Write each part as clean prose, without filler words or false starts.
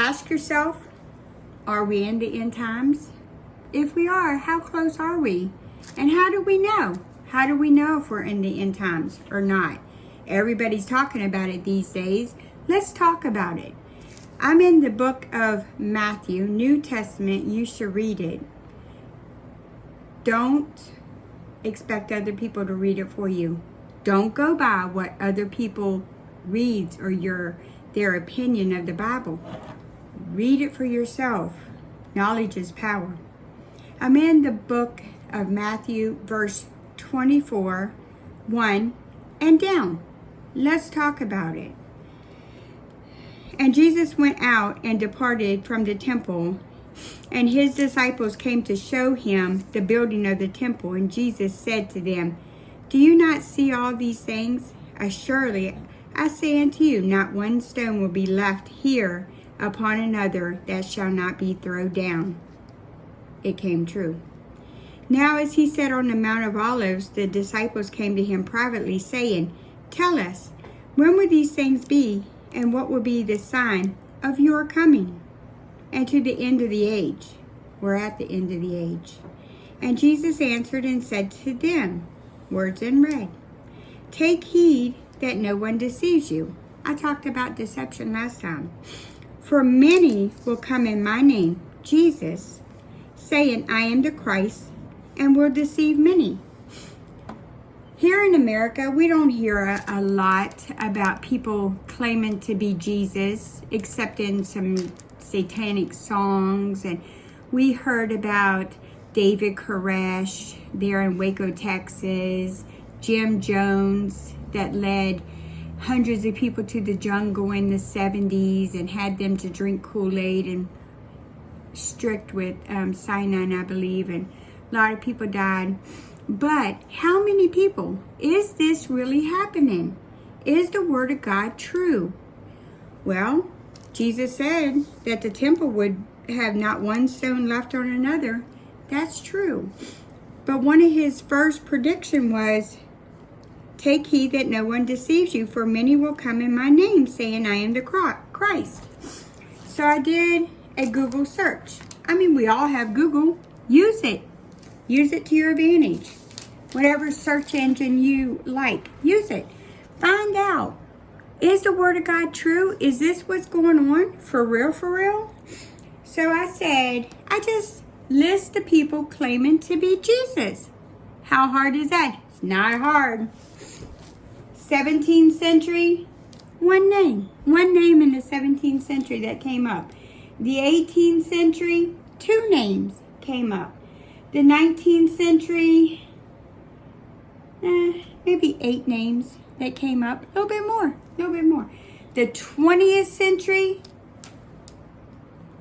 ask yourself, are we in the end times? If we are, how close are we? And how do we know? How do we know if we're in the end times or not? Everybody's talking about it these days. Let's talk about it. I'm in the book of Matthew, New Testament. You should read it. Don't expect other people to read it for you. Don't go by what other people read or their opinion of the Bible. Read it for yourself. Knowledge is power. I'm in the book of Matthew, verse 24, 1 and down. Let's talk about it. And Jesus went out and departed from the temple, and his disciples came to show him the building of the temple. And Jesus said to them, do you not see all these things? Surely I say unto you, not one stone will be left here upon another that shall not be thrown down. It came true. Now as he sat on the Mount of Olives, the disciples came to him privately, saying, tell us, when will these things be, and what will be the sign of your coming, and to the end of the age? We're at the end of the age. And Jesus answered and said to them, words in red, take heed that no one deceives you. I talked about deception last time. For many will come in my name, Jesus, saying, I am the Christ, and will deceive many. Here in America, we don't hear a lot about people claiming to be Jesus, except in some satanic songs. And we heard about David Koresh there in Waco, Texas, Jim Jones that led hundreds of people to the jungle in the 70s and had them to drink Kool-Aid and strict with cyanide, I believe, and a lot of people died. But how many people? Is this really happening? Is the word of God true? Well, Jesus said that the temple would have not one stone left on another. That's true. But one of his first prediction was, take heed that no one deceives you, for many will come in my name, saying, I am the Christ. So I did a Google search. I mean, we all have Google. Use it. Use it to your advantage. Whatever search engine you like, use it. Find out, is the word of God true? Is this what's going on? For real, for real? So I said, I just list the people claiming to be Jesus. How hard is that? It's not hard. 17th century, one name in the 17th century that came up. The 18th century, two names came up. The 19th century, maybe 8 names that came up. A little bit more. The 20th century,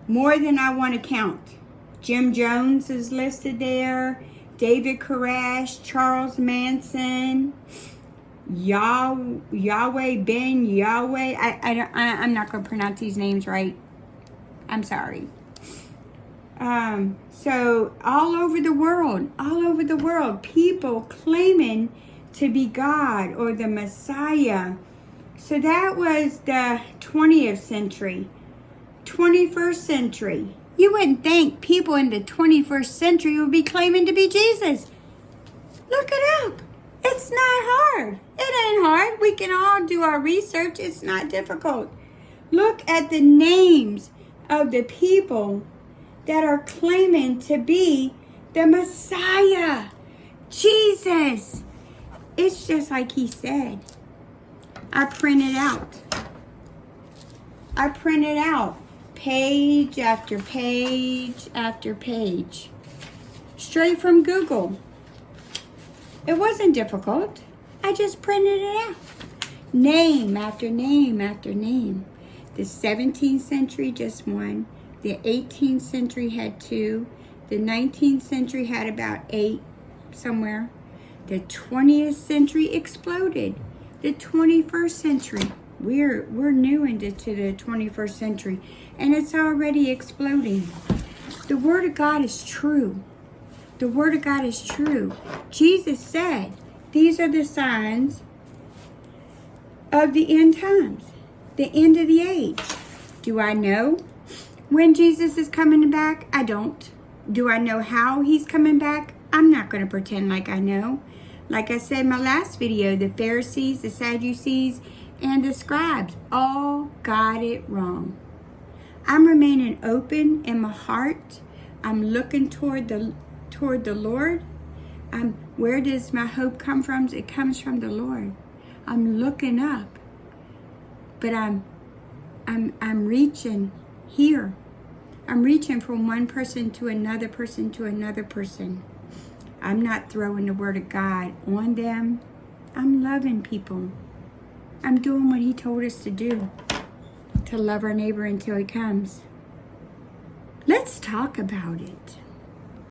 more than I want to count. Jim Jones is listed there. David Koresh, Charles Manson, Yahweh Ben Yahweh. I'm not going to pronounce these names right. I'm sorry. So all over the world, people claiming to be God or the Messiah. So that was the 20th century. 21st century. You wouldn't think people in the 21st century would be claiming to be Jesus. Look it up. It's not hard. It ain't hard. We can all do our research. It's not difficult. Look at the names of the people that are claiming to be the Messiah, Jesus. It's just like he said. I printed out page after page after page, straight from Google. It wasn't difficult. I just printed it out. Name after name after name. The 17th century just one. The 18th century had 2. The 19th century had about 8 somewhere. The 20th century exploded. The 21st century, we're new into the 21st century, and it's already exploding. The Word of God is true. The Word of God is true. Jesus said, these are the signs of the end times, the end of the age. Do I know? when Jesus is coming back? I don't. Do I know how he's coming back? I'm not going to pretend like I know. Like I said in my last video, the Pharisees, the Sadducees, and the scribes all got it wrong. I'm remaining open in my heart. I'm looking toward the Lord. Where does my hope come from? It comes from the Lord. I'm looking up, but I'm reaching here. I'm reaching from one person to another person to another person. I'm not throwing the word of God on them. I'm loving people. I'm doing what he told us to do, to love our neighbor until he comes. Let's talk about it.